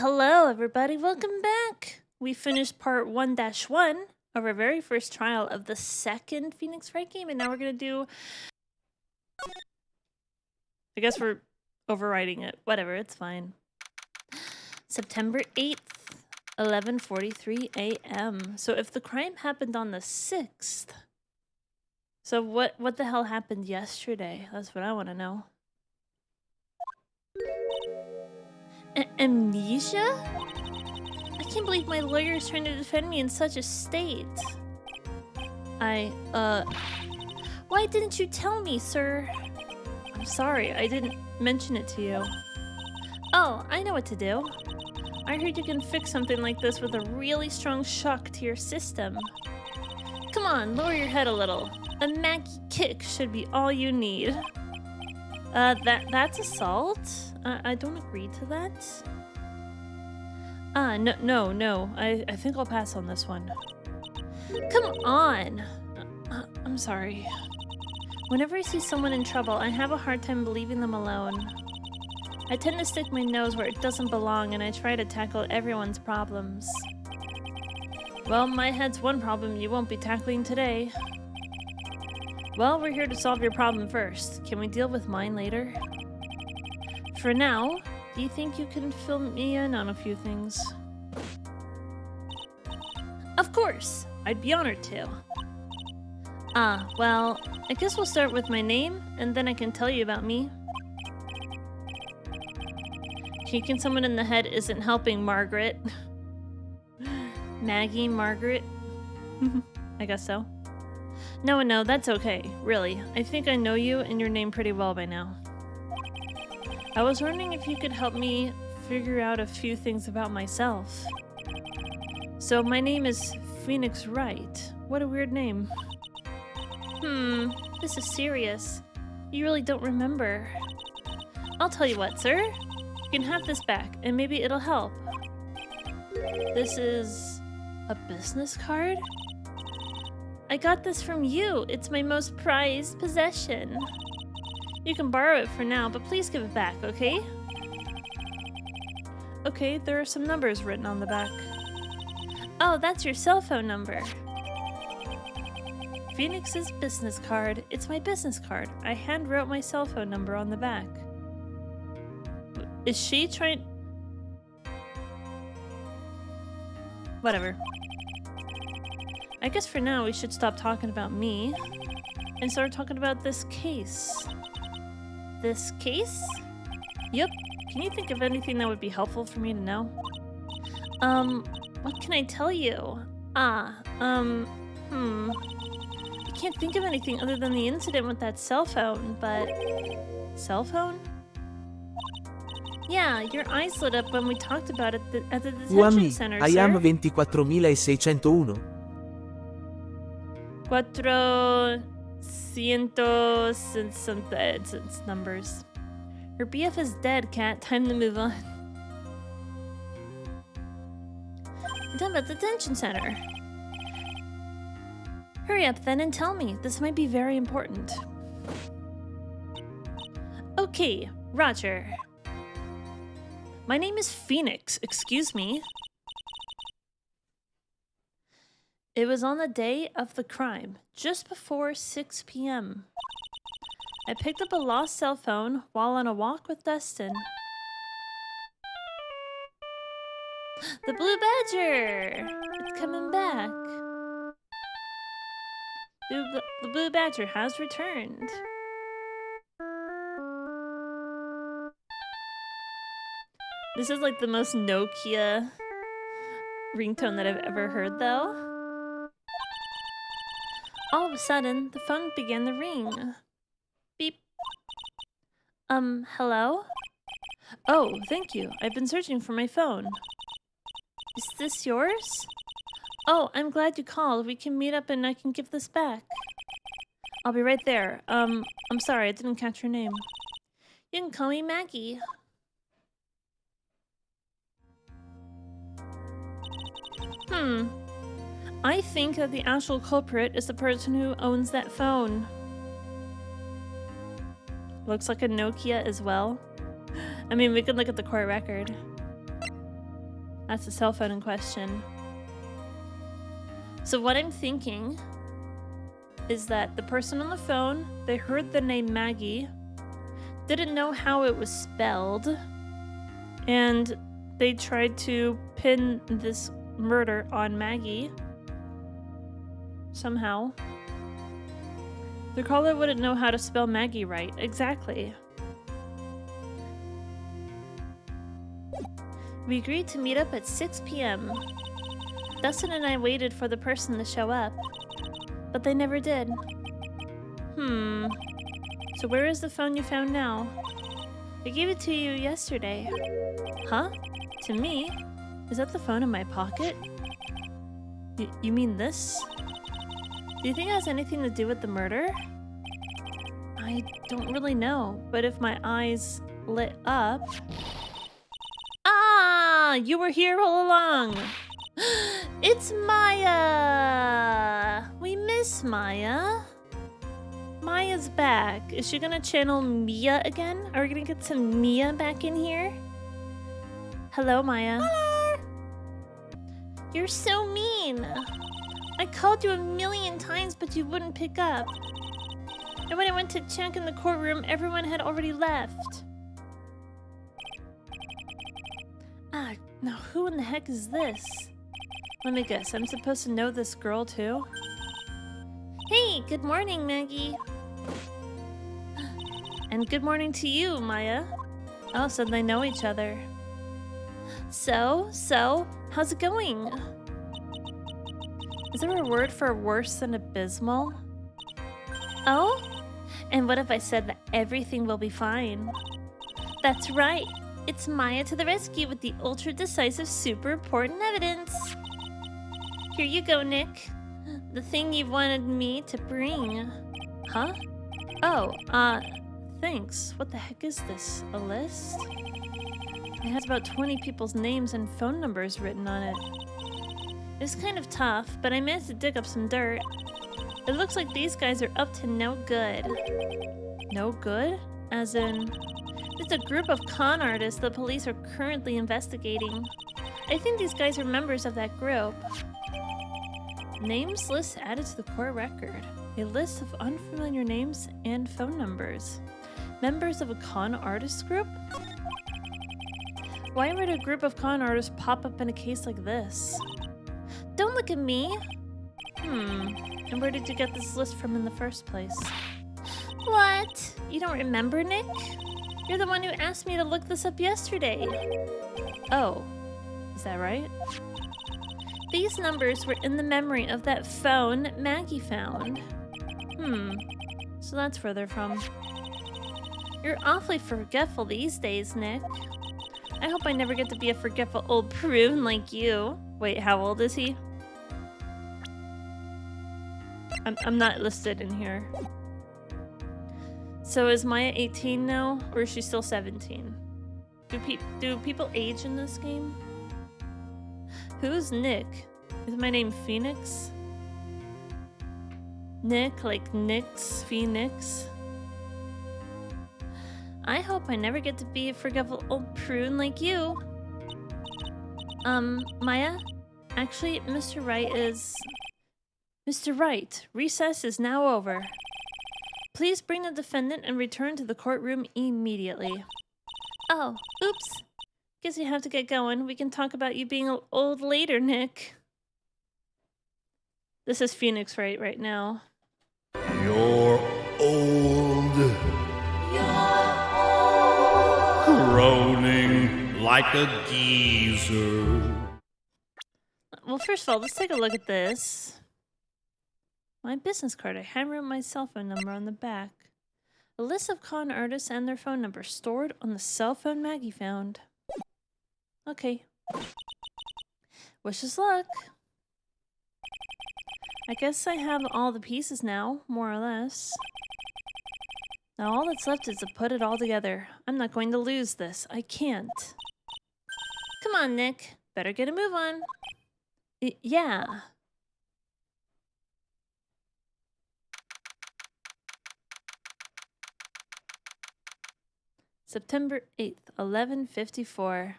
Hello, everybody. Welcome back. We finished part 1-1 of our very first trial of the second Phoenix Wright game, and now we're going to do... I guess we're overriding it. Whatever, it's fine. September 8th, 11:43 a.m. So if the crime happened on the 6th... So what the hell happened yesterday? That's what I want to know. Amnesia? I can't believe my lawyer is trying to defend me in such a state. Why didn't you tell me, sir? I'm sorry, I didn't mention it to you. Oh, I know what to do. I heard you can fix something like this with a really strong shock to your system. Come on, lower your head a little. A Maggey kick should be all you need. That's assault? I don't agree to that. No. I think I'll pass on this one. Come on! I'm sorry. Whenever I see someone in trouble, I have a hard time leaving them alone. I tend to stick my nose where it doesn't belong, and I try to tackle everyone's problems. Well, my head's one problem you won't be tackling today. Well, we're here to solve your problem first. Can we deal with mine later? For now, do you think you can fill me in on a few things? Of course! I'd be honored to. Well, I guess we'll start with my name, and then I can tell you about me. Kicking someone in the head isn't helping, Margaret. Maggey, Margaret? I guess so. No, that's okay. Really, I think I know you and your name pretty well by now. I was wondering if you could help me figure out a few things about myself. So my name is Phoenix Wright. What a weird name. This is serious. You really don't remember. I'll tell you what, sir. You can have this back, and maybe it'll help. This is a business card? I got this from you. It's my most prized possession. You can borrow it for now, but please give it back, okay? Okay, there are some numbers written on the back. Oh, that's your cell phone number. Phoenix's business card. It's my business card. I hand wrote my cell phone number on the back. Is she trying... Whatever. I guess for now we should stop talking about me and start talking about this case. This case? Yep. Can you think of anything that would be helpful for me to know? What can I tell you? I can't think of anything other than the incident with that cell phone, but... Cell phone? Yeah, your eyes lit up when we talked about it at the detention center, sir. I am 24.601. 400 and something. It's numbers. Her BF is dead, Cat. Time to move on. I'm talking about the detention center. Hurry up then and tell me. This might be very important. Okay, Roger. My name is Phoenix. Excuse me. It was on the day of the crime, just before 6 p.m. I picked up a lost cell phone while on a walk with Dustin. The Blue Badger! It's coming back. The Blue Badger has returned. This is like the most Nokia ringtone that I've ever heard, though. All of a sudden, the phone began to ring. Beep. Hello? Oh, thank you. I've been searching for my phone. Is this yours? Oh, I'm glad you called. We can meet up and I can give this back. I'll be right there. I'm sorry, I didn't catch your name. You can call me Maggey. I think that the actual culprit is the person who owns that phone. Looks like a Nokia as well. I mean, we could look at the court record. That's the cell phone in question. So what I'm thinking is that the person on the phone, they heard the name Maggey, didn't know how it was spelled, and they tried to pin this murder on Maggey somehow. The caller wouldn't know how to spell Maggey right. Exactly. We agreed to meet up at 6 p.m. Dustin and I waited for the person to show up, but they never did. So where is the phone you found now? I gave it to you yesterday. Huh? To me? Is that the phone in my pocket? You mean this? Do you think it has anything to do with the murder? I don't really know, but if my eyes lit up... Ah! You were here all along! It's Maya! We miss Maya. Maya's back. Is she gonna channel Mia again? Are we gonna get some Mia back in here? Hello, Maya. Hello! You're so mean! I called you 1,000,000 times, but you wouldn't pick up. And when I went to check in the courtroom, everyone had already left. Ah, now who in the heck is this? Let me guess, I'm supposed to know this girl too? Hey, good morning, Maggey. And good morning to you, Maya. Oh, so they know each other. So, how's it going? Is there a word for worse than abysmal? Oh? And what if I said that everything will be fine? That's right. It's Maya to the rescue with the ultra-decisive, super important evidence. Here you go, Nick. The thing you wanted me to bring. Huh? Oh, thanks. What the heck is this? A list? It has about 20 people's names and phone numbers written on it. It's kind of tough, but I managed to dig up some dirt. It looks like these guys are up to no good. No good? As in... It's a group of con artists the police are currently investigating. I think these guys are members of that group. Names list added to the court record. A list of unfamiliar names and phone numbers. Members of a con artist group? Why would a group of con artists pop up in a case like this? Don't look at me! And where did you get this list from in the first place? What? You don't remember, Nick? You're the one who asked me to look this up yesterday. Oh, is that right? These numbers were in the memory of that phone Maggey found. So that's where they're from. You're awfully forgetful these days, Nick. I hope I never get to be a forgetful old prune like you. Wait, how old is he? I'm not listed in here. So is Maya 18 now, or is she still 17? Do people age in this game? Who's Nick? Is my name Phoenix? Nick, like Nyx, Phoenix? I hope I never get to be a forgetful old prune like you. Maya? Actually, Mr. Wright is... Mr. Wright, recess is now over. Please bring the defendant and return to the courtroom immediately. Oh, oops. Guess you have to get going. We can talk about you being old later, Nick. This is Phoenix Wright right now. You're old. Groaning like a geezer. Well, first of all, let's take a look at this. My business card. I handwrote my cell phone number on the back. A list of con artists and their phone numbers stored on the cell phone Maggey found. Okay. Wish us luck. I guess I have all the pieces now, more or less. Now all that's left is to put it all together. I'm not going to lose this. I can't. Come on, Nick. Better get a move on. Yeah. September 8th, 11:54.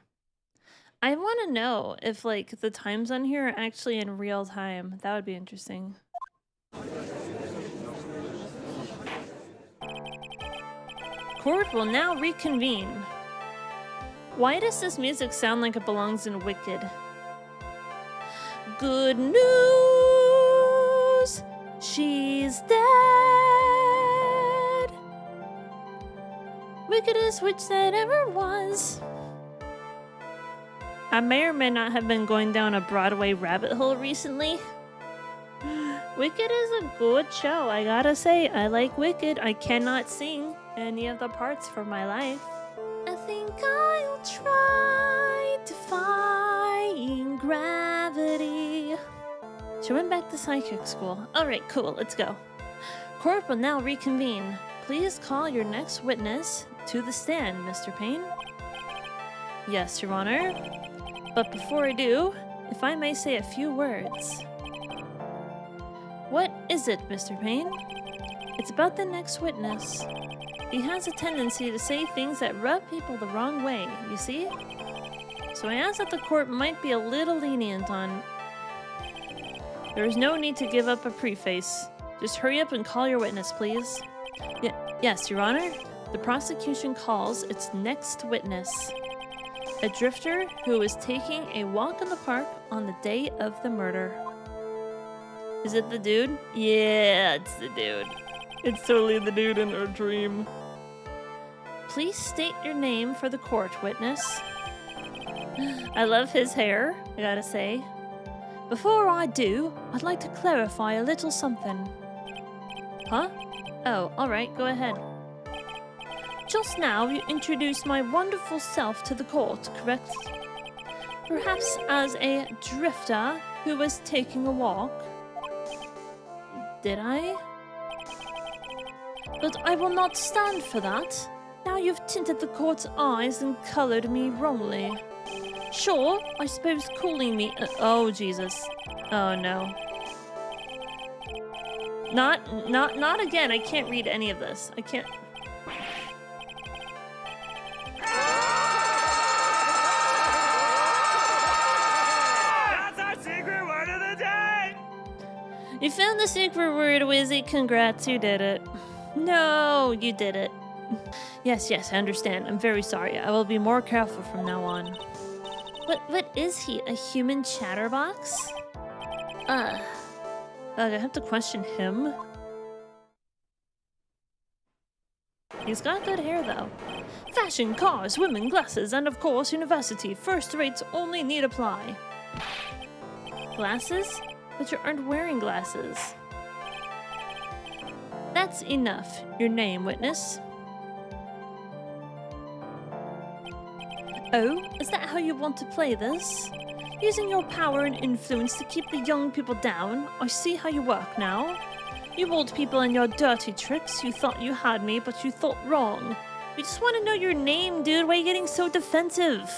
I want to know if, like, the times on here are actually in real time. That would be interesting. Court will now reconvene. Why does this music sound like it belongs in Wicked? Good news! She's dead! Wickedest witch that ever was. I may or may not have been going down a Broadway rabbit hole recently. Wicked is a good show, I gotta say. I like Wicked. I cannot sing any of the parts for my life. I think I'll try defying gravity. She went back to psychic school. Alright, cool, let's go. Court will now reconvene. Please call your next witness to the stand, Mr. Payne. Yes, Your Honor. But before I do, if I may say a few words. What is it, Mr. Payne? It's about the next witness. He has a tendency to say things that rub people the wrong way, you see? So I ask that the court might be a little lenient on... There is no need to give up a preface. Just hurry up and call your witness, please. Yes, Your Honor. The prosecution calls its next witness. A drifter who was taking a walk in the park on the day of the murder. Is it the dude? Yeah, it's the dude. It's totally the dude in our dream. Please state your name for the court, witness. I love his hair, I gotta say. Before I do, I'd like to clarify a little something. Huh? Oh, alright, go ahead. Just now you introduced my wonderful self to the court, correct? Perhaps as a drifter who was taking a walk? Did I? But I will not stand for that. Now you've tinted the court's eyes and colored me wrongly. Sure, I suppose calling me oh, Jesus. Oh, no. Not again. I can't read any of this. I can't... That's our secret word of the day! You found the secret word, Wizzy. Congrats, you did it. No, you did it. Yes, I understand. I'm very sorry. I will be more careful from now on. What is he? A human chatterbox? I have to question him. He's got good hair, though. Fashion, cars, women, glasses, and of course, university. First rates only need apply. Glasses? But you aren't wearing glasses. That's enough. Your name, witness. Oh, is that how you want to play this? Using your power and influence to keep the young people down? I see how you work now. You old people and your dirty tricks, you thought you had me, but you thought wrong. We just want to know your name, dude. Why are you getting so defensive?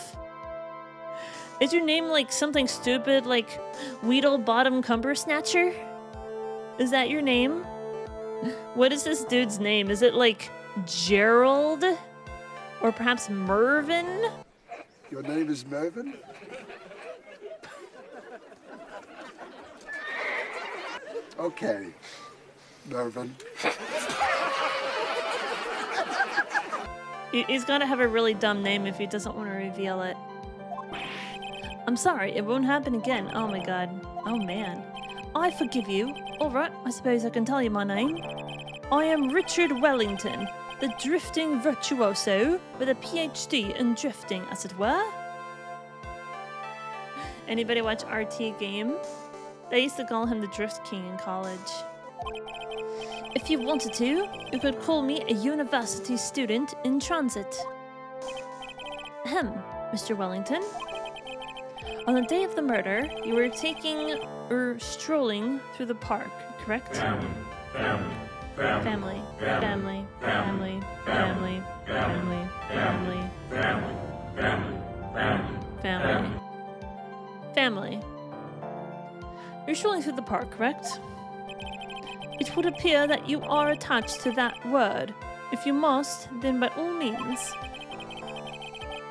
Is your name like something stupid, like Weedle Bottom Cumber Snatcher? Is that your name? What is this dude's name? Is it like Gerald? Or perhaps Mervin? Your name is Mervin? Okay, Mervin. He's gotta have a really dumb name if he doesn't want to reveal it. I'm sorry, it won't happen again. Oh my god. Oh man. I forgive you. Alright, I suppose I can tell you my name. I am Richard Wellington, the drifting virtuoso with a PhD in drifting, as it were. Anybody watch RT Game? They used to call him the Drift King in college. If you wanted to, you could call me a university student in transit. Ahem, Mr. Wellington. On the day of the murder, you were strolling through the park, correct? Family. You're strolling through the park, correct? It would appear that you are attached to that word. If you must, then by all means.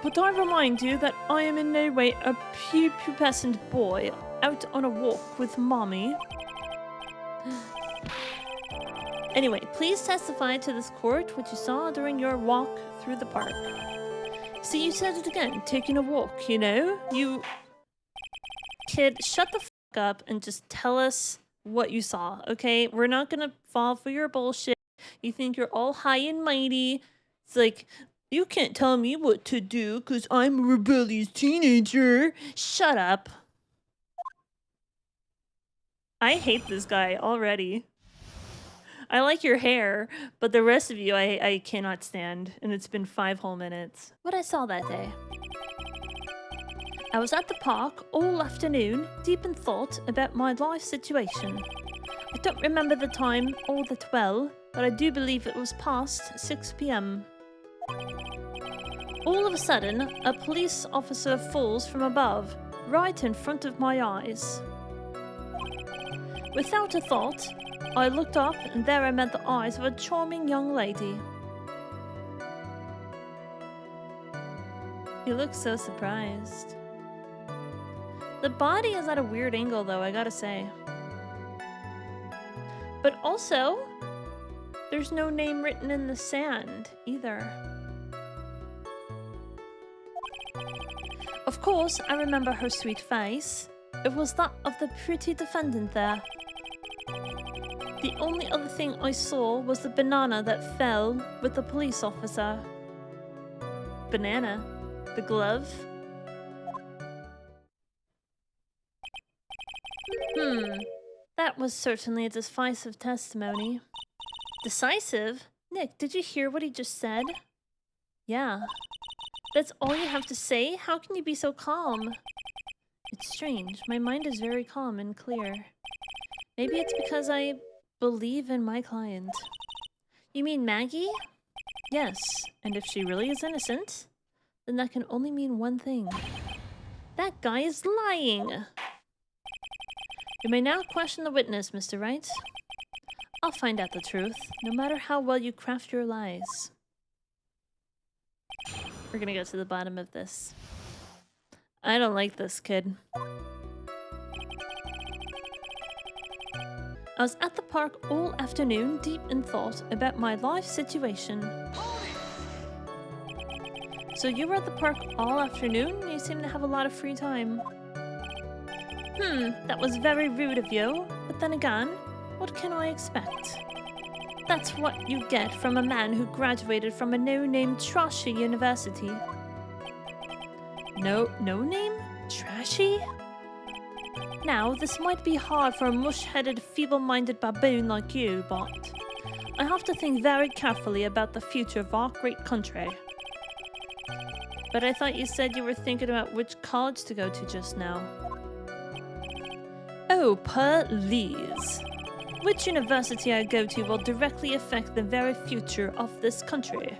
But I remind you that I am in no way a pubescent boy out on a walk with mommy. Anyway, please testify to this court what you saw during your walk through the park. See, you said it again, taking a walk, you know? You... Kid, shut the fuck up and just tell us what you saw, okay? We're not gonna fall for your bullshit. You think you're all high and mighty. It's like, you can't tell me what to do because I'm a rebellious teenager. Shut up. I hate this guy already. I like your hair, but the rest of you I cannot stand, and it's been 5 whole minutes. What I saw that day. I was at the park all afternoon, deep in thought about my life situation. I don't remember the time all that well, but I do believe it was past 6 p.m. All of a sudden, a police officer falls from above, right in front of my eyes. Without a thought, I looked up and there I met the eyes of a charming young lady. He looks so surprised. The body is at a weird angle though, I gotta say. But also, there's no name written in the sand either. Of course, I remember her sweet face. It was that of the pretty defendant there. The only other thing I saw was the banana that fell with the police officer. Banana? The glove? That was certainly a decisive testimony. Decisive? Nick, did you hear what he just said? Yeah. That's all you have to say? How can you be so calm? It's strange. My mind is very calm and clear. Maybe it's because I believe in my client. You mean Maggie? Yes, and if she really is innocent, then that can only mean one thing. That guy is lying! You may now question the witness, Mr. Wright. I'll find out the truth, no matter how well you craft your lies. We're gonna go to the bottom of this. I don't like this kid. I was at the park all afternoon, deep in thought about my life situation. So you were at the park all afternoon? You seem to have a lot of free time. That was very rude of you, but then again, what can I expect? That's what you get from a man who graduated from a no-name trashy university. No-name? Trashy? Now, this might be hard for a mush-headed, feeble-minded baboon like you, but I have to think very carefully about the future of our great country. But I thought you said you were thinking about which college to go to just now. Oh, please. Which university I go to will directly affect the very future of this country.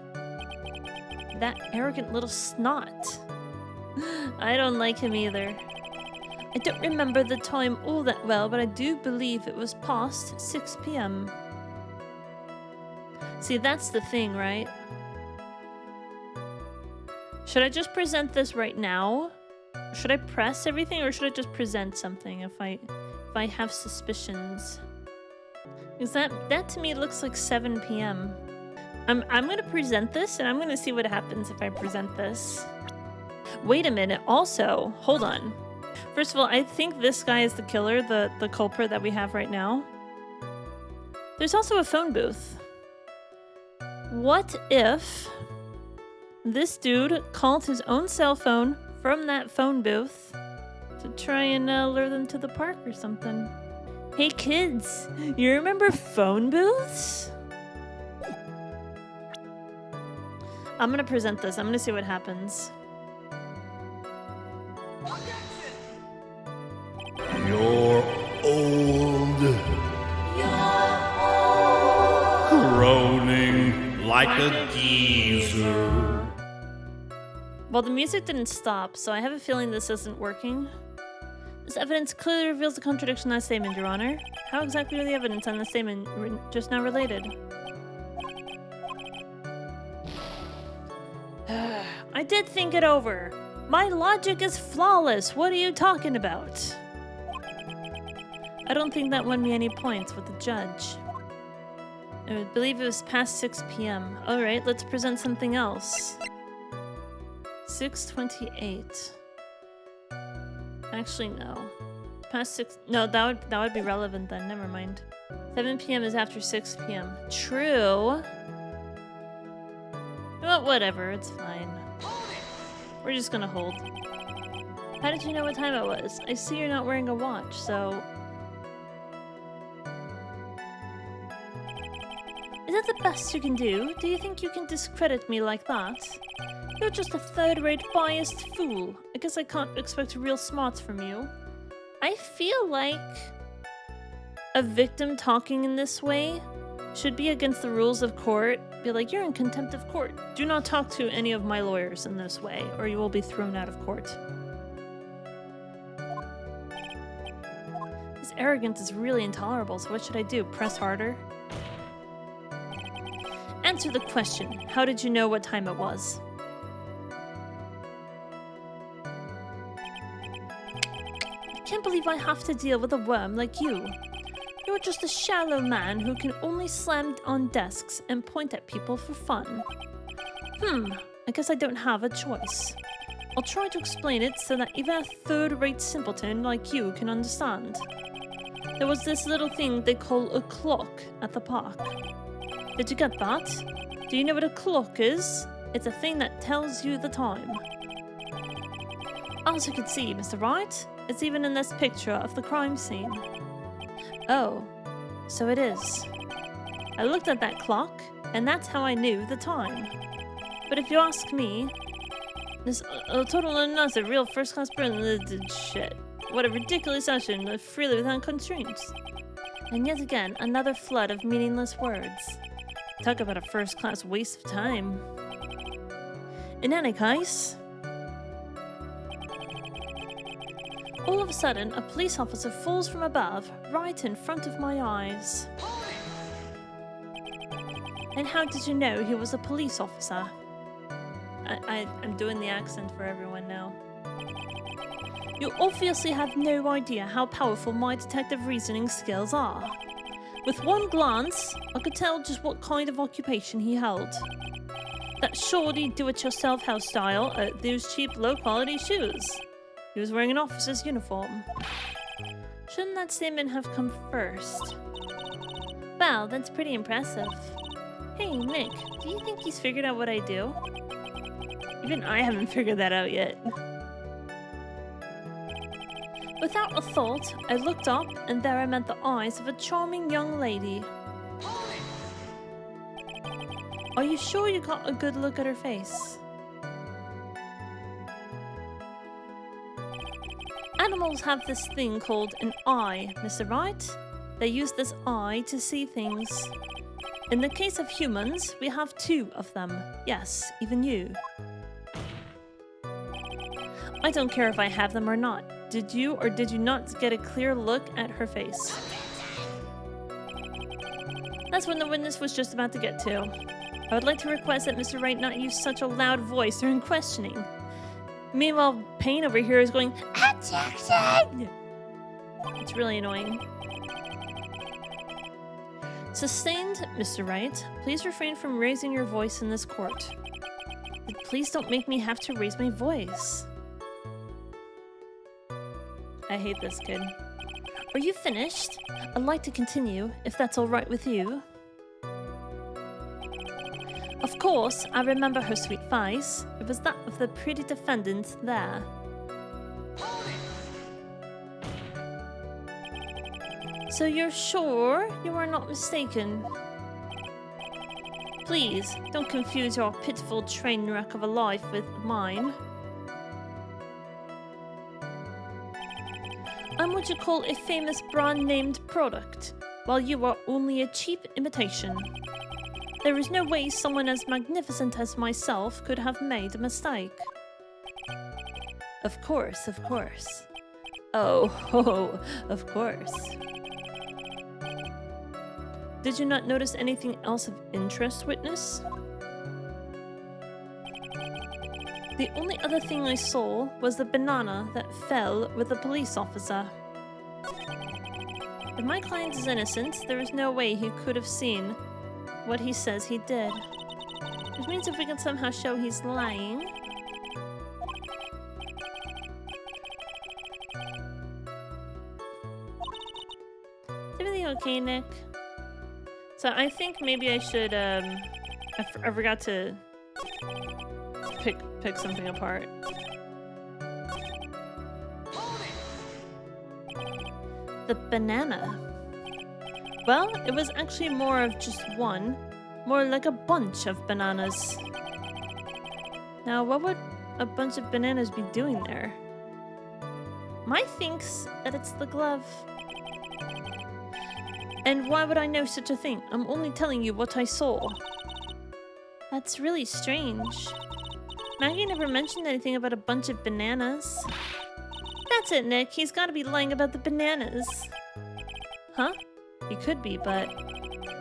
That arrogant little snot. I don't like him either. I don't remember the time all that well, but I do believe it was past 6 p.m. See, that's the thing, right? Should I just present this right now? Should I press everything, or should I just present something if I have suspicions? Because that to me looks like 7 p.m. I'm gonna present this, and I'm gonna see what happens if I present this. Wait a minute, also, hold on. First of all, I think this guy is the killer, the culprit that we have right now. There's also a phone booth. What if this dude called his own cell phone from that phone booth to try and lure them to the park or something? Hey kids, you remember phone booths? I'm gonna present this. I'm gonna see what happens. You're old. Groaning like a geezer. Well, the music didn't stop, so I have a feeling this isn't working. This evidence clearly reveals the contradiction in that statement, Your Honor. How exactly are the evidence on the statement just now related? I did think it over. My logic is flawless. What are you talking about? I don't think that won me any points with the judge. I believe it was past 6 p.m. Alright, let's present something else. 6:28. Actually, no. Past 6... No, that would be relevant then. Never mind. 7 p.m. is after 6 p.m. True. Well, whatever. It's fine. We're just gonna hold. How did you know what time it was? I see you're not wearing a watch, so... Is that the best you can do? Do you think you can discredit me like that? You're just a third-rate biased fool. I guess I can't expect real smarts from you. I feel like a victim talking in this way should be against the rules of court. Be like, you're in contempt of court. Do not talk to any of my lawyers in this way, or you will be thrown out of court. This arrogance is really intolerable, so what should I do? Press harder? Answer the question. How did you know what time it was? I can't believe I have to deal with a worm like you. You're just a shallow man who can only slam on desks and point at people for fun. I guess I don't have a choice. I'll try to explain it so that even a third-rate simpleton like you can understand. There was this little thing they call a clock at the park. Did you get that? Do you know what a clock is? It's a thing that tells you the time. As you can see, Mr. Wright, it's even in this picture of the crime scene. Oh, so it is. I looked at that clock, and that's how I knew the time. But if you ask me, this total another real first-class shit. What a ridiculous action, freely without constraints. And yet again, another flood of meaningless words. Talk about a first-class waste of time. In any case, all of a sudden, a police officer falls from above, right in front of my eyes. And how did you know he was a police officer? I'm doing the accent for everyone now. You obviously have no idea how powerful my detective reasoning skills are. With one glance, I could tell just what kind of occupation he held. That shoddy do-it-yourself hairstyle, those cheap low-quality shoes. He was wearing an officer's uniform. Shouldn't that statement have come first? Well, that's pretty impressive. Hey, Nick, do you think he's figured out what I do? Even I haven't figured that out yet. Without a thought, I looked up, and there I met the eyes of a charming young lady. Are you sure you got a good look at her face? Animals have this thing called an eye, Mr. Wright. They use this eye to see things. In the case of humans, we have two of them. Yes, even you. I don't care if I have them or not. Did you or did you not get a clear look at her face? That's what the witness was just about to get to. I would like to request that Mr. Wright not use such a loud voice during questioning. Meanwhile, Payne over here is going, "Objection!" It's really annoying. Sustained, Mr. Wright. Please refrain from raising your voice in this court. But please don't make me have to raise my voice. I hate this kid. Are you finished? I'd like to continue, if that's all right with you. Of course, I remember her sweet face. It was that of the pretty defendant there. So you're sure you are not mistaken? Please, don't confuse your pitiful train wreck of a life with mine. I'm what you call a famous brand-named product, while you are only a cheap imitation. There is no way someone as magnificent as myself could have made a mistake. Of course, of course. Oh, ho, of course. Did you not notice anything else of interest, witness? The only other thing I saw was the banana that fell with the police officer. If my client is innocent, there is no way he could have seen what he says he did. Which means if we can somehow show he's lying... Is everything okay, Nick? So I think maybe I should, I forgot to pick something apart. The banana. Well, it was actually more of just one. More like a bunch of bananas. Now, what would a bunch of bananas be doing there? My thinks that it's the glove. And why would I know such a thing? I'm only telling you what I saw. That's really strange. Maggey never mentioned anything about a bunch of bananas. That's it, Nick. He's gotta be lying about the bananas. Huh? He could be, but...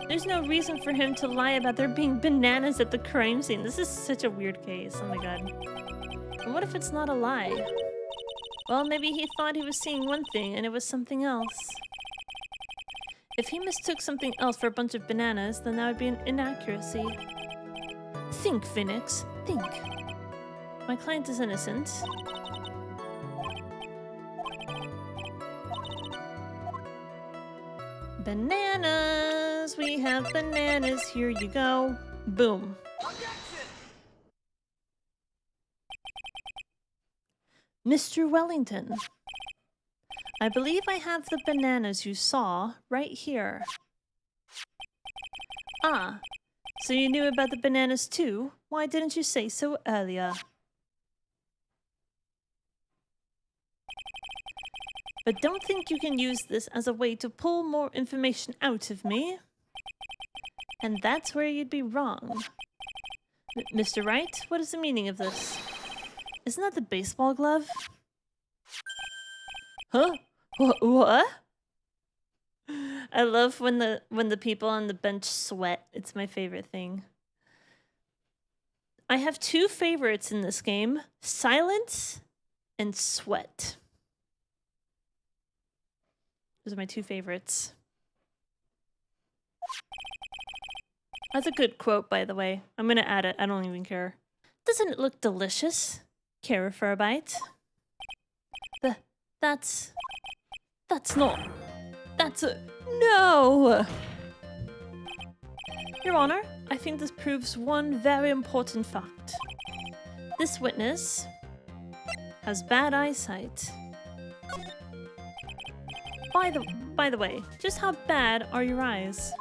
there's no reason for him to lie about there being bananas at the crime scene. This is such a weird case. Oh my god. And what if it's not a lie? Well, maybe he thought he was seeing one thing and it was something else. If he mistook something else for a bunch of bananas, then that would be an inaccuracy. Think, Phoenix. Think. My client is innocent. Bananas! We have bananas. Here you go. Boom. Mr. Wellington. I believe I have the bananas you saw right here. Ah, so you knew about the bananas too? Why didn't you say so earlier? But don't think you can use this as a way to pull more information out of me. And that's where you'd be wrong. Mr. Wright, what is the meaning of this? Isn't that the baseball glove? Huh? What? I love when the people on the bench sweat. It's my favorite thing. I have two favorites in this game. Silence and sweat. Those are my two favorites. That's a good quote, by the way. I'm gonna add it. I don't even care. Doesn't it look delicious? Care for a bite? That's not... That's a... No! Your Honor, I think this proves one very important fact. This witness has bad eyesight. By the way, just how bad are your eyes?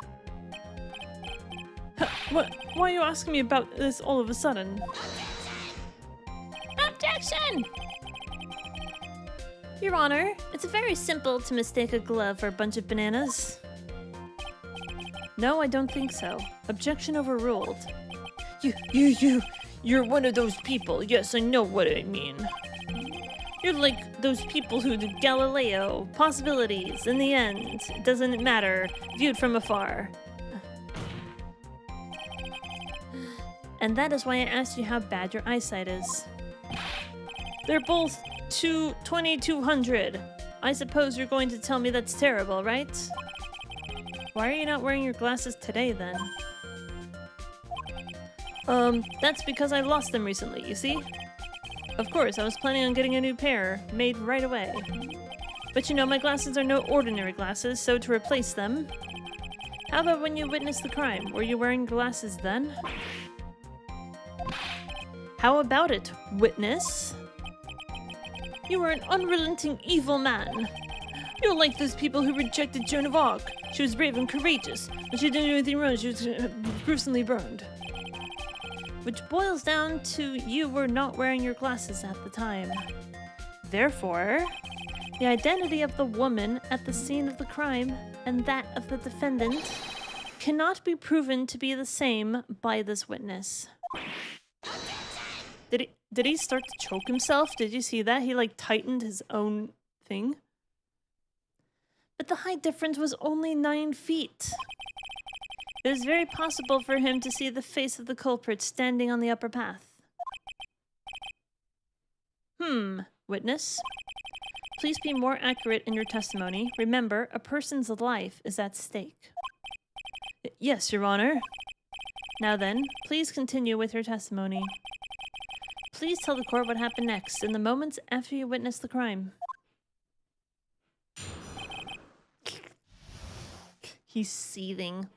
Why are you asking me about this all of a sudden? Objection! Your Honor, it's very simple to mistake a glove for a bunch of bananas. No, I don't think so. Objection overruled. You're one of those people. Yes, I know what I mean. You're like those people who do Galileo, possibilities, in the end, it doesn't matter, viewed from afar. And that is why I asked you how bad your eyesight is. They're both 2200. I suppose you're going to tell me that's terrible, right? Why are you not wearing your glasses today, then? That's because I lost them recently, you see? Of course, I was planning on getting a new pair, made right away. But you know, my glasses are no ordinary glasses, so to replace them... How about when you witnessed the crime? Were you wearing glasses then? How about it, witness? You were an unrelenting evil man. You're like those people who rejected Joan of Arc. She was brave and courageous, but she didn't do anything wrong. She was gruesomely burned. Which boils down to you were not wearing your glasses at the time. Therefore, the identity of the woman at the scene of the crime and that of the defendant cannot be proven to be the same by this witness. Did he start to choke himself? Did you see that? He like tightened his own thing. But the height difference was only 9 feet. It is very possible for him to see the face of the culprit standing on the upper path. Witness? Please be more accurate in your testimony. Remember, a person's life is at stake. Yes, Your Honor. Now then, please continue with your testimony. Please tell the court what happened next in the moments after you witnessed the crime. He's seething.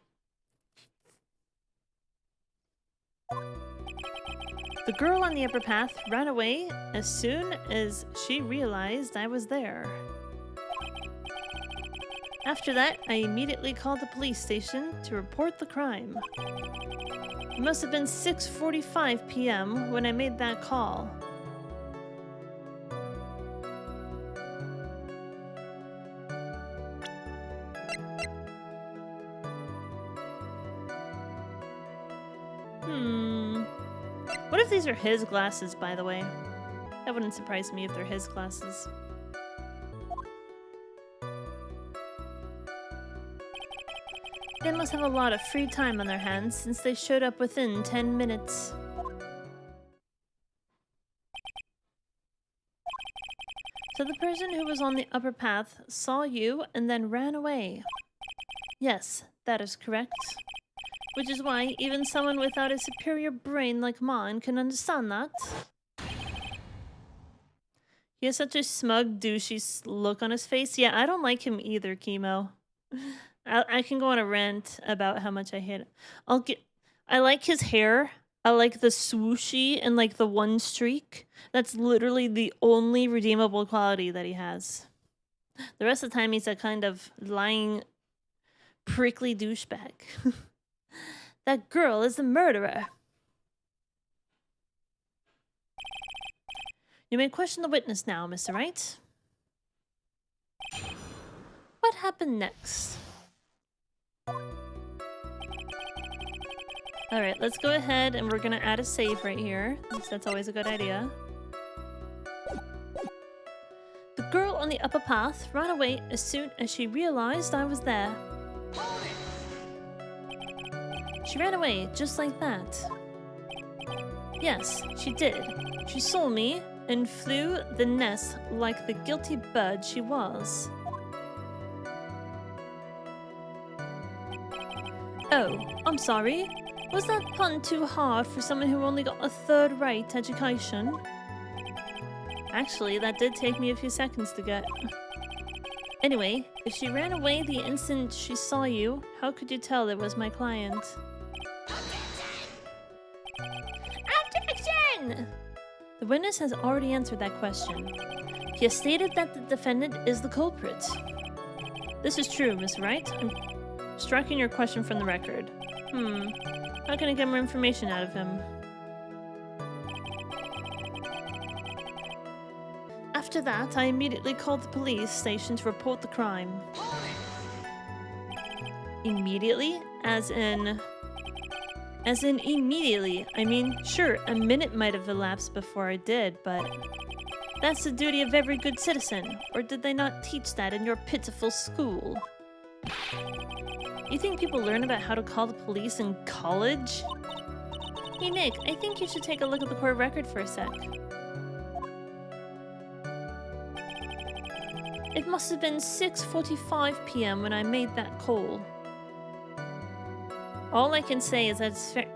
The girl on the upper path ran away as soon as she realized I was there. After that, I immediately called the police station to report the crime. It must have been 6:45 p.m. when I made that call. What if these are his glasses, by the way? That wouldn't surprise me if they're his glasses. They must have a lot of free time on their hands since they showed up within 10 minutes. So the person who was on the upper path saw you and then ran away. Yes, that is correct. Which is why even someone without a superior brain like mine can understand that. He has such a smug, douchey look on his face. Yeah, I don't like him either, Chemo. I can go on a rant about how much I hate it. I like his hair. I like the swooshy and like the one streak. That's literally the only redeemable quality that he has. The rest of the time he's a kind of lying, prickly douchebag. That girl is the murderer. You may question the witness now, Mr. Wright. What happened next? Alright, let's go ahead and we're gonna add a save right here. That's always a good idea. The girl on the upper path ran away as soon as she realized I was there. She ran away just like that. Yes, she did. She saw me and flew the nest like the guilty bird she was. Oh, I'm sorry. Was that pun too hard for someone who only got a third-rate education? Actually, that did take me a few seconds to get. Anyway, if she ran away the instant she saw you, how could you tell it was my client? Objection! The witness has already answered that question. He has stated that the defendant is the culprit. This is true, Miss Wright. I'm striking your question from the record. How can I get more information out of him? After that, I immediately called the police station to report the crime. Immediately? As in immediately. I mean, sure, a minute might have elapsed before I did, but that's the duty of every good citizen. Or did they not teach that in your pitiful school? You think people learn about how to call the police in college? Hey Nick, I think you should take a look at the court record for a sec. It must have been 6:45 p.m. when I made that call. All I can say is that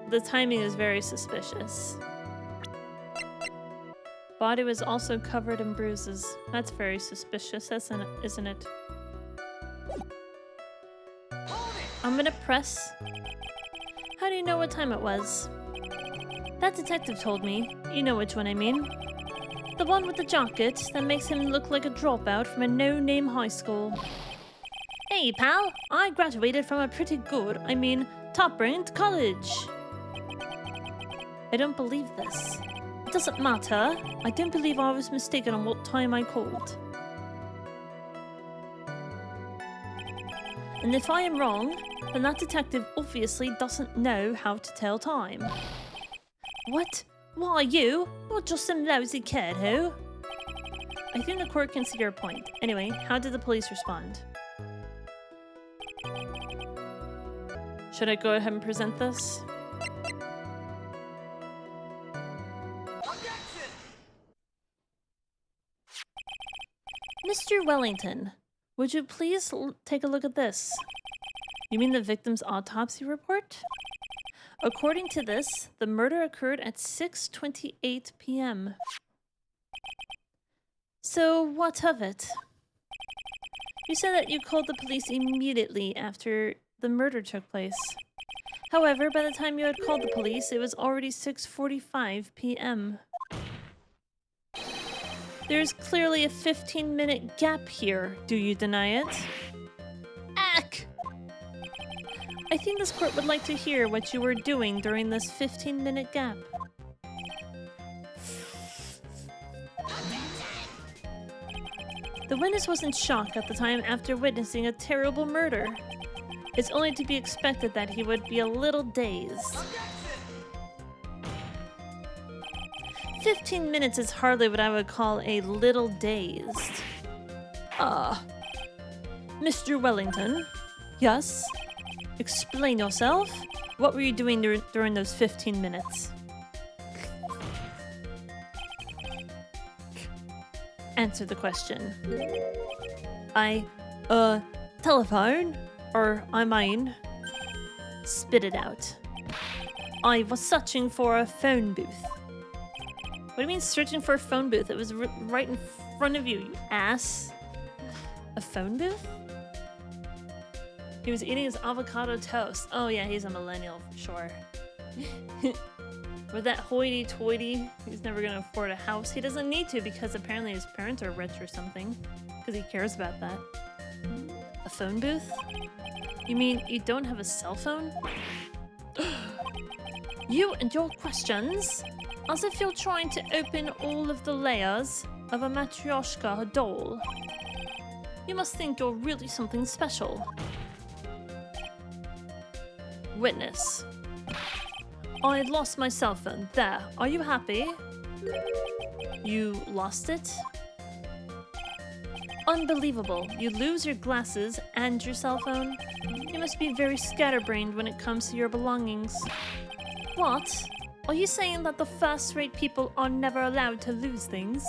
the timing is very suspicious. Body was also covered in bruises. That's very suspicious, isn't it? I'm gonna press. How do you know what time it was? That detective told me. You know which one I mean. The one with the jacket that makes him look like a dropout from a no-name high school. Hey, pal! I graduated from a pretty good, top-ranked college. I don't believe this. It doesn't matter. I don't believe I was mistaken on what time I called. And if I am wrong, then that detective obviously doesn't know how to tell time. What? Why you? You're just some lousy kid, who? I think the court can see your point. Anyway, how did the police respond? Should I go ahead and present this? Mr. Wellington, would you please take a look at this? You mean the victim's autopsy report? According to this, the murder occurred at 6:28 p.m. So, what of it? You said that you called the police immediately after the murder took place. However, by the time you had called the police, it was already 6:45 p.m. There's clearly a 15-minute gap here. Do you deny it? Ack! I think this court would like to hear what you were doing during this 15-minute gap. The witness was in shock at the time after witnessing a terrible murder. It's only to be expected that he would be a little dazed. 15 minutes is hardly what I would call a little dazed. Mr. Wellington? Yes? Explain yourself? What were you doing during those 15 minutes? Answer the question. Telephone? Or, I mean... Spit it out. I was searching for a phone booth. What do you mean searching for a phone booth? It was right in front of you, you ass. A phone booth? He was eating his avocado toast. Oh yeah, he's a millennial for sure. With that hoity-toity, he's never gonna afford a house. He doesn't need to because apparently his parents are rich or something. Because he cares about that. A phone booth? You mean you don't have a cell phone? You and your questions? As if you're trying to open all of the layers of a matryoshka doll. You must think you're really something special. Witness. I had lost my cell phone. There. Are you happy? You lost it? Unbelievable. You lose your glasses and your cell phone? You must be very scatterbrained when it comes to your belongings. What? Are you saying that the first-rate people are never allowed to lose things?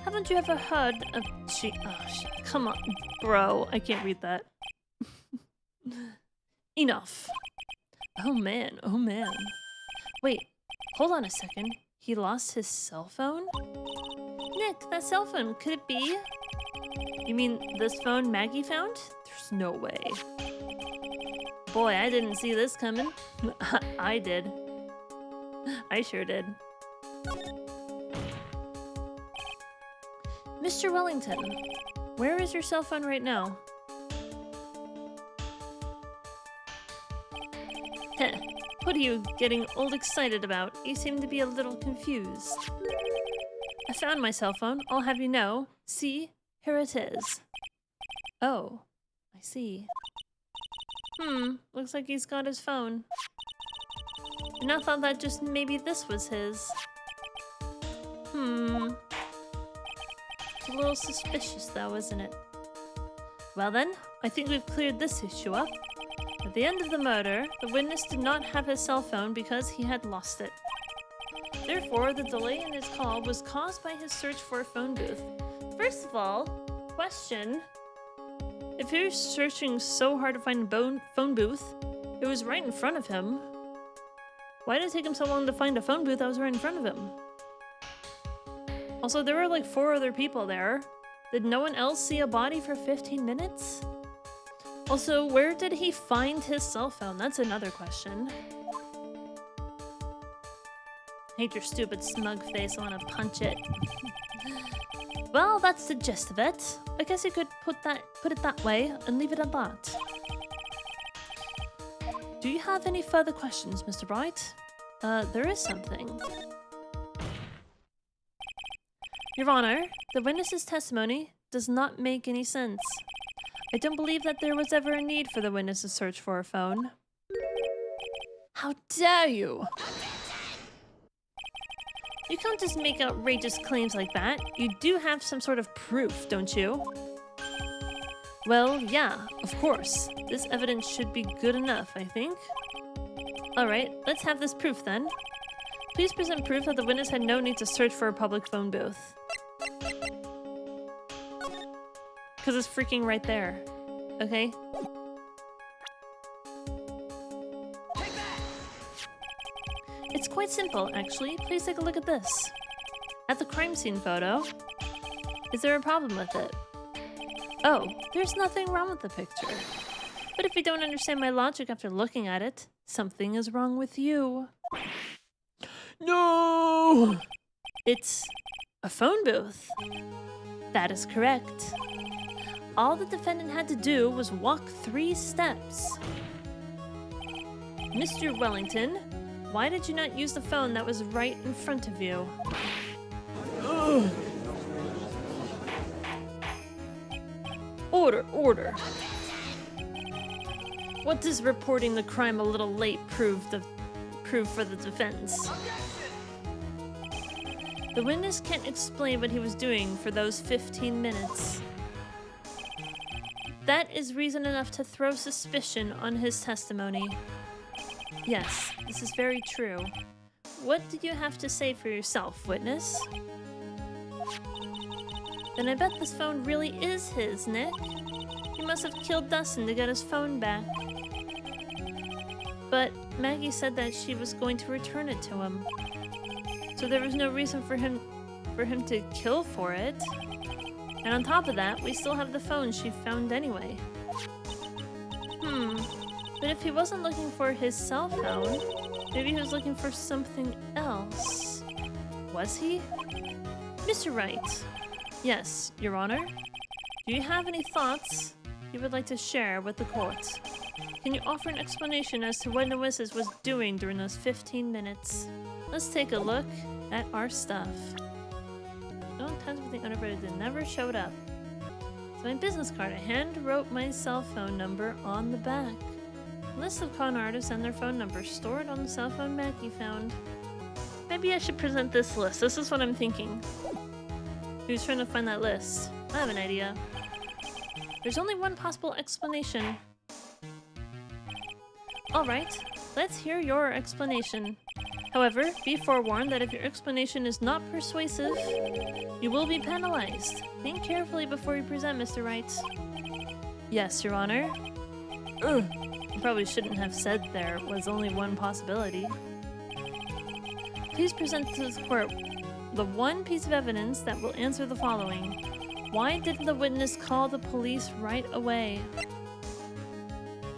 Haven't you ever heard of come on, bro. I can't read that. Enough. Oh man, oh man. Wait, hold on a second. He lost his cell phone? Nick, that cell phone, could it be? You mean this phone Maggie found? There's no way. Boy, I didn't see this coming. I did. I sure did. Mr. Wellington, where is your cell phone right now? Heh, what are you getting all excited about? You seem to be a little confused. I found my cell phone, I'll have you know. See, here it is. Oh, I see. Looks like he's got his phone. And I thought that just maybe this was his. It's a little suspicious though, isn't it? Well then, I think we've cleared this issue up. At the end of the murder, the witness did not have his cell phone because he had lost it. Therefore, the delay in his call was caused by his search for a phone booth. First of all, question. If he was searching so hard to find a phone booth, it was right in front of him. Why did it take him so long to find a phone booth that was right in front of him? Also, there were like 4 other people there. Did no one else see a body for 15 minutes? Also, where did he find his cell phone? That's another question. Hate your stupid smug face, I wanna punch it. Well, that's the gist of it. I guess you could put it that way and leave it at that. Do you have any further questions, Mr. Bright? There is something. Your Honor, the witness's testimony does not make any sense. I don't believe that there was ever a need for the witness to search for a phone. How dare you! You can't just make outrageous claims like that. You do have some sort of proof, don't you? Well, yeah, of course. This evidence should be good enough, I think. Alright, let's have this proof then. Please present proof that the witness had no need to search for a public phone booth. Because it's freaking right there. Okay? It's quite simple, actually. Please take a look at this. At the crime scene photo. Is there a problem with it? Oh, there's nothing wrong with the picture. But if you don't understand my logic after looking at it, something is wrong with you. No! It's a phone booth. That is correct. All the defendant had to do was walk 3 steps. Mr. Wellington, why did you not use the phone that was right in front of you? Ugh. Order, order. What does reporting the crime a little late prove for the defense? The witness can't explain what he was doing for those 15 minutes. That is reason enough to throw suspicion on his testimony. Yes, this is very true. What did you have to say for yourself, witness? Then I bet this phone really is his, Nick. He must have killed Dustin to get his phone back. But Maggey said that she was going to return it to him. So there was no reason for him to kill for it. And on top of that, we still have the phone she found anyway. But if he wasn't looking for his cell phone, maybe he was looking for something else. Was he? Mr. Wright. Yes, Your Honor. Do you have any thoughts you would like to share with the court? Can you offer an explanation as to what Noesis was doing during those 15 minutes? Let's take a look at our stuff. No times with the unoperated never showed up. So my business card, I hand wrote my cell phone number on the back. List of con artists and their phone numbers stored on the cell phone Maggey found. Maybe I should present this list. This is what I'm thinking. Who's trying to find that list? I have an idea. There's only one possible explanation. Alright, let's hear your explanation. However, be forewarned that if your explanation is not persuasive, you will be penalized. Think carefully before you present, Mr. Wright. Yes, Your Honor. Ugh. You probably shouldn't have said there was only one possibility. Please present to the court the one piece of evidence that will answer the following. Why didn't the witness call the police right away?